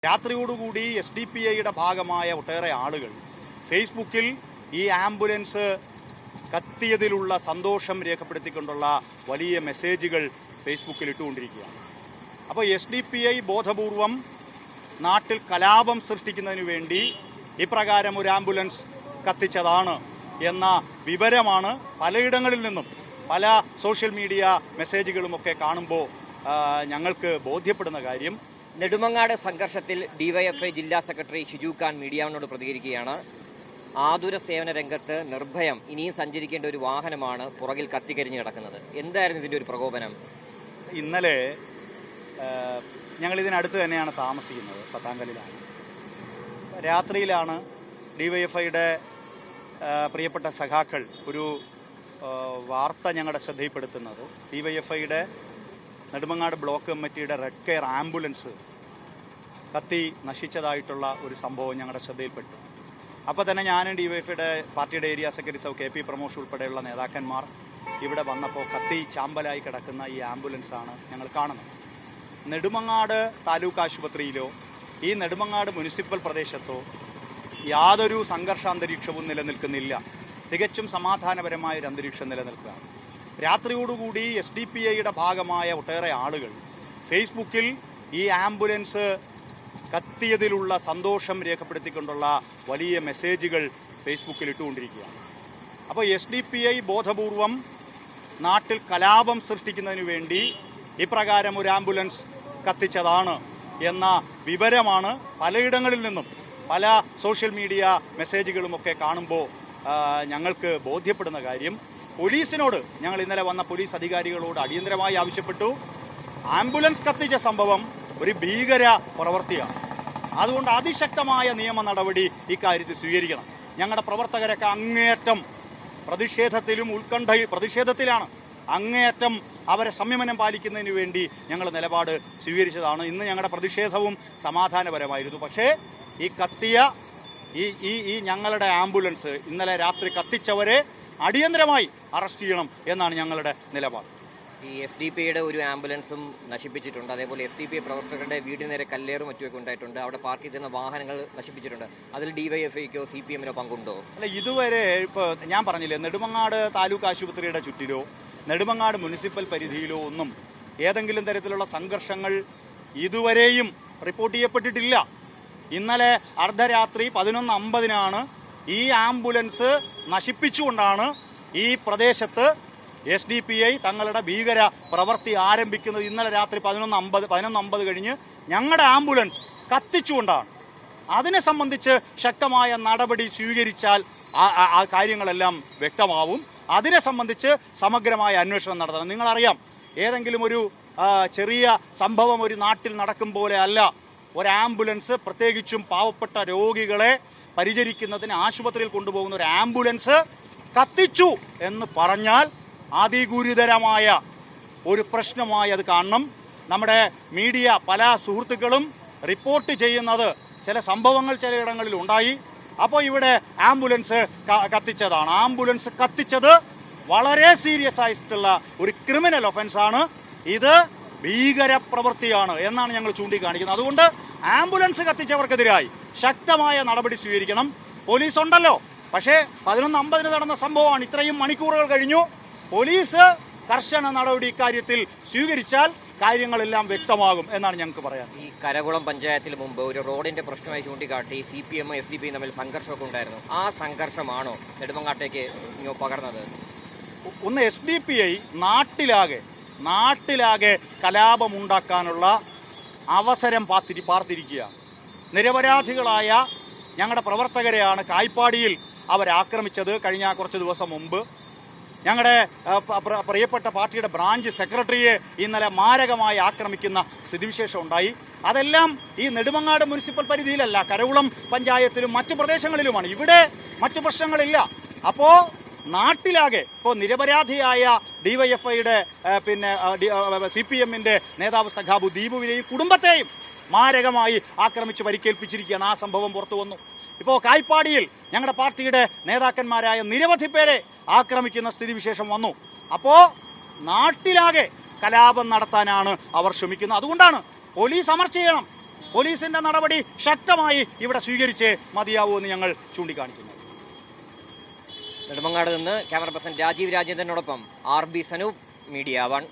രാത്രിയോടുകൂടി SDPIയുടെ ഭാഗമായ ഒട്ടേറെ ആളുകൾ ഫേസ്ബുക്കിൽ ഈ ആംബുലൻസ് കത്തിയതിലുള്ള സന്തോഷം രേഖപ്പെടുത്തിക്കൊണ്ടുള്ള വലിയ മെസ്സേജുകൾ ഫേസ്ബുക്കിൽ ഇട്ടുകൊണ്ടിരിക്കുകയാണ്. അപ്പോൾ SDPI ബോധപൂർവം നാട്ടിൽ കലാപം സൃഷ്ടിക്കുന്നതിന് വേണ്ടി ഇപ്രകാരം ഒരു ആംബുലൻസ് കത്തിച്ചതാണ് എന്ന വിവരമാണ് പലയിടങ്ങളിൽ നിന്നും പല സോഷ്യൽ മീഡിയ മെസ്സേജുകളുമൊക്കെ കാണുമ്പോൾ ഞങ്ങൾക്ക് ബോധ്യപ്പെടുന്ന കാര്യം. നെടുമങ്ങാട് സംഘർഷത്തിൽ ഡിവൈഎഫ്ഐ ജില്ലാ സെക്രട്ടറി ഷിജു ഖാൻ മീഡിയാവിനോട് പ്രതികരിക്കുകയാണ്. ആതുര സേവന രംഗത്ത് നിർഭയം ഇനിയും സഞ്ചരിക്കേണ്ട ഒരു വാഹനമാണ് പുറകിൽ കത്തിക്കരിഞ്ഞ് കിടക്കുന്നത്. എന്തായിരുന്നു ഇതിൻ്റെ ഒരു പ്രകോപനം? ഇന്നലെ ഞങ്ങളിതിനടുത്ത് തന്നെയാണ് താമസിക്കുന്നത്, പത്താങ്കലിലാണ്. രാത്രിയിലാണ് ഡിവൈഎഫ്ഐയുടെ പ്രിയപ്പെട്ട സഖാക്കൾ ഒരു വാർത്ത ഞങ്ങളുടെ ശ്രദ്ധയിൽപ്പെടുത്തുന്നത്. ഡിവൈഎഫ്ഐയുടെ നെടുമങ്ങാട് ബ്ലോക്ക് കമ്മിറ്റിയുടെ റെഡ് കെയർ ആംബുലൻസ് കത്തി നശിച്ചതായിട്ടുള്ള ഒരു സംഭവം ഞങ്ങളുടെ ശ്രദ്ധയിൽപ്പെട്ടു. അപ്പോൾ തന്നെ ഞാനും ഡിവൈഎഫ്ഐയുടെ പാർട്ടിയുടെ ഏരിയ സെക്രട്ടറി സൗ KP പ്രമോഷ് ഉൾപ്പെടെയുള്ള നേതാക്കന്മാർ ഇവിടെ വന്നപ്പോൾ കത്തി ചാമ്പലായി കിടക്കുന്ന ഈ ആംബുലൻസാണ് ഞങ്ങൾ കാണുന്നത്. നെടുമങ്ങാട് താലൂക്ക് ആശുപത്രിയിലോ ഈ നെടുമങ്ങാട് മുനിസിപ്പൽ പ്രദേശത്തോ യാതൊരു സംഘർഷാന്തരീക്ഷവും നിലനിൽക്കുന്നില്ല. തികച്ചും സമാധാനപരമായൊരു അന്തരീക്ഷം നിലനിൽക്കുകയാണ്. രാത്രിയോടുകൂടി SDPIയുടെ ഭാഗമായ ഒട്ടേറെ ആളുകൾ ഫേസ്ബുക്കിൽ ഈ ആംബുലൻസ് കത്തിയതിലുള്ള സന്തോഷം രേഖപ്പെടുത്തിക്കൊണ്ടുള്ള വലിയ മെസ്സേജുകൾ ഫേസ്ബുക്കിൽ ഇട്ടുകൊണ്ടിരിക്കുകയാണ്. അപ്പോൾ SDPI ബോധപൂർവം നാട്ടിൽ കലാപം സൃഷ്ടിക്കുന്നതിന് വേണ്ടി ഇപ്രകാരം ഒരു ആംബുലൻസ് കത്തിച്ചതാണ് എന്ന വിവരമാണ് പലയിടങ്ങളിൽ നിന്നും പല സോഷ്യൽ മീഡിയ മെസ്സേജുകളുമൊക്കെ കാണുമ്പോൾ ഞങ്ങൾക്ക് ബോധ്യപ്പെടുന്ന കാര്യം. പോലീസിനോട് ഞങ്ങൾ ഇന്നലെ വന്ന പോലീസ് അധികാരികളോട് അടിയന്തരമായി ആവശ്യപ്പെട്ടു. ആംബുലൻസ് കത്തിച്ച സംഭവം ഒരു ഭീകര പ്രവൃത്തിയാണ്. അതുകൊണ്ട് അതിശക്തമായ നിയമ നടപടി ഇക്കാര്യത്തിൽ സ്വീകരിക്കണം. ഞങ്ങളുടെ പ്രവർത്തകരൊക്കെ അങ്ങേയറ്റം പ്രതിഷേധത്തിലാണ്. അങ്ങേയറ്റം അവരെ സംയമനം പാലിക്കുന്നതിന് വേണ്ടി ഞങ്ങൾ നിലപാട് സ്വീകരിച്ചതാണ്. ഇന്ന് ഞങ്ങളുടെ പ്രതിഷേധവും സമാധാനപരമായിരുന്നു. പക്ഷേ ഈ കത്തിയ ഈ ഞങ്ങളുടെ ആംബുലൻസ് ഇന്നലെ രാത്രി കത്തിച്ചവരെ അടിയന്തരമായി അറസ്റ്റ് ചെയ്യണം എന്നാണ് ഞങ്ങളുടെ നിലപാട്. ഈ SDPIയുടെ ഒരു ആംബുലൻസും നശിപ്പിച്ചിട്ടുണ്ട്. അതേപോലെ SDPI പ്രവർത്തകരുടെ വീടിന് നേരെ കല്ലേറും മറ്റുമൊക്കെ ഉണ്ടായിട്ടുണ്ട്. അവിടെ പാർക്ക് ചെയ്യുന്ന വാഹനങ്ങൾ നശിപ്പിച്ചിട്ടുണ്ട്. അതിൽ DYFIക്കോ CPMനോ പങ്കുണ്ടോ? അല്ല, ഇതുവരെ ഇപ്പോൾ ഞാൻ പറഞ്ഞില്ലേ, നെടുമങ്ങാട് താലൂക്ക് ആശുപത്രിയുടെ ചുറ്റിലോ നെടുമങ്ങാട് മുനിസിപ്പൽ പരിധിയിലോ ഒന്നും ഏതെങ്കിലും തരത്തിലുള്ള സംഘർഷങ്ങൾ ഇതുവരെയും റിപ്പോർട്ട് ചെയ്യപ്പെട്ടിട്ടില്ല. ഇന്നലെ അർദ്ധരാത്രി 11:50 ഈ ആംബുലൻസ് നശിപ്പിച്ചുകൊണ്ടാണ് ഈ പ്രദേശത്ത് SDPI തങ്ങളുടെ ഭീകര പ്രവൃത്തി ആരംഭിക്കുന്നത്. ഇന്നലെ രാത്രി 11:50 കഴിഞ്ഞ് ഞങ്ങളുടെ ആംബുലൻസ് കത്തിച്ചുകൊണ്ടാണ്. അതിനെ സംബന്ധിച്ച് ശക്തമായ നടപടി സ്വീകരിച്ചാൽ ആ കാര്യങ്ങളെല്ലാം വ്യക്തമാവും. അതിനെ സംബന്ധിച്ച് സമഗ്രമായ അന്വേഷണം നടത്തണം. നിങ്ങളറിയാം, ഏതെങ്കിലും ഒരു ചെറിയ സംഭവം ഒരു നാട്ടിൽ നടക്കും പോലെ അല്ല. ഒരു ആംബുലൻസ്, പ്രത്യേകിച്ചും പാവപ്പെട്ട രോഗികളെ പരിചരിക്കുന്നതിന് ആശുപത്രിയിൽ കൊണ്ടുപോകുന്ന ഒരു ആംബുലൻസ് കത്തിച്ചു എന്ന് പറഞ്ഞാൽ അതിഗുരുതരമായ ഒരു പ്രശ്നമായി അത് കാണണം. നമ്മുടെ മീഡിയ പല സുഹൃത്തുക്കളും റിപ്പോർട്ട് ചെയ്യുന്നത് ചില സംഭവങ്ങൾ ചിലയിടങ്ങളിൽ ഉണ്ടായി. അപ്പോൾ ഇവിടെ ആംബുലൻസ് കത്തിച്ചതാണ്. ആംബുലൻസ് കത്തിച്ചത് വളരെ സീരിയസ് ആയിട്ടുള്ള ഒരു ക്രിമിനൽ ഒഫൻസാണ്. ഇത് ഭീകര പ്രവൃത്തിയാണ് എന്നാണ് ഞങ്ങൾ ചൂണ്ടിക്കാണിക്കുന്നത്. അതുകൊണ്ട് ആംബുലൻസ് കത്തിച്ചവർക്കെതിരായി ശക്തമായ നടപടി സ്വീകരിക്കണം. പോലീസ് ഉണ്ടല്ലോ, പക്ഷേ 11:50 നടന്ന സംഭവമാണ്. ഇത്രയും മണിക്കൂറുകൾ കഴിഞ്ഞു. പോലീസ് കർശന നടപടി ഇക്കാര്യത്തിൽ സ്വീകരിച്ചാൽ കാര്യങ്ങളെല്ലാം വ്യക്തമാകും എന്നാണ് ഞങ്ങൾക്ക് പറയാൻ. ഈ കരകുളം പഞ്ചായത്തിൽ മുമ്പ് ഒരു റോഡിന്റെ പ്രശ്നമായി ചൂണ്ടിക്കാട്ടി CPM SDPI തമ്മിൽ സംഘർഷമൊക്കെ ഉണ്ടായിരുന്നു. ആ സംഘർഷമാണോ നെടുമങ്ങാട്ടേക്ക് പകർന്നത്? ഒന്ന്, SDPI നാട്ടിലാകെ കലാപമുണ്ടാക്കാനുള്ള അവസരം പാർത്തിരിക്കുകയാണ്. നിരപരാധികളായ ഞങ്ങളുടെ പ്രവർത്തകരെയാണ് കായ്പാടിയിൽ അവരാക്രമിച്ചത്. കഴിഞ്ഞ കുറച്ച് ദിവസം മുമ്പ് ഞങ്ങളുടെ പ്രിയപ്പെട്ട പാർട്ടിയുടെ ബ്രാഞ്ച് സെക്രട്ടറിയെ ഇന്നലെ മാരകമായി ആക്രമിക്കുന്ന സ്ഥിതിവിശേഷം ഉണ്ടായി. അതെല്ലാം ഈ നെടുമങ്ങാട് മുനിസിപ്പൽ പരിധിയിലല്ല, കരകുളം പഞ്ചായത്തിലും മറ്റു പ്രദേശങ്ങളിലുമാണ്. ഇവിടെ മറ്റു പ്രശ്നങ്ങളില്ല. അപ്പോൾ നാട്ടിലാകെ ഇപ്പോൾ നിരപരാധിയായ DYFIയുടെ CPMന്റെ നേതാവ് സഖാബു ദീപുവിനെയും കുടുംബത്തെയും മാരകമായി ആക്രമിച്ച് പരിക്കേൽപ്പിച്ചിരിക്കുകയാണ്. ആ സംഭവം പുറത്തു വന്നു. ഇപ്പോൾ കായ്പാടിയിൽ ഞങ്ങളുടെ പാർട്ടിയുടെ നേതാക്കന്മാരായ നിരവധി പേരെ ആക്രമിക്കുന്ന സ്ഥിതിവിശേഷം വന്നു. അപ്പോൾ നാട്ടിലാകെ കലാപം നടത്താനാണ് അവർ ശ്രമിക്കുന്നത്. അതുകൊണ്ടാണ് പോലീസ് അമർച്ച ചെയ്യണം. പോലീസിന്റെ നടപടി ശക്തമായി ഇവിടെ സ്വീകരിച്ച് മതിയാവൂ എന്ന് ഞങ്ങൾ ചൂണ്ടിക്കാണിക്കുന്നു. നെടുമങ്ങാട് നിന്ന് ക്യാമറ പേഴ്സൺ രാജീവ് രാജേന്ദ്രനോടൊപ്പം RB സനൂപ്, മീഡിയ 1.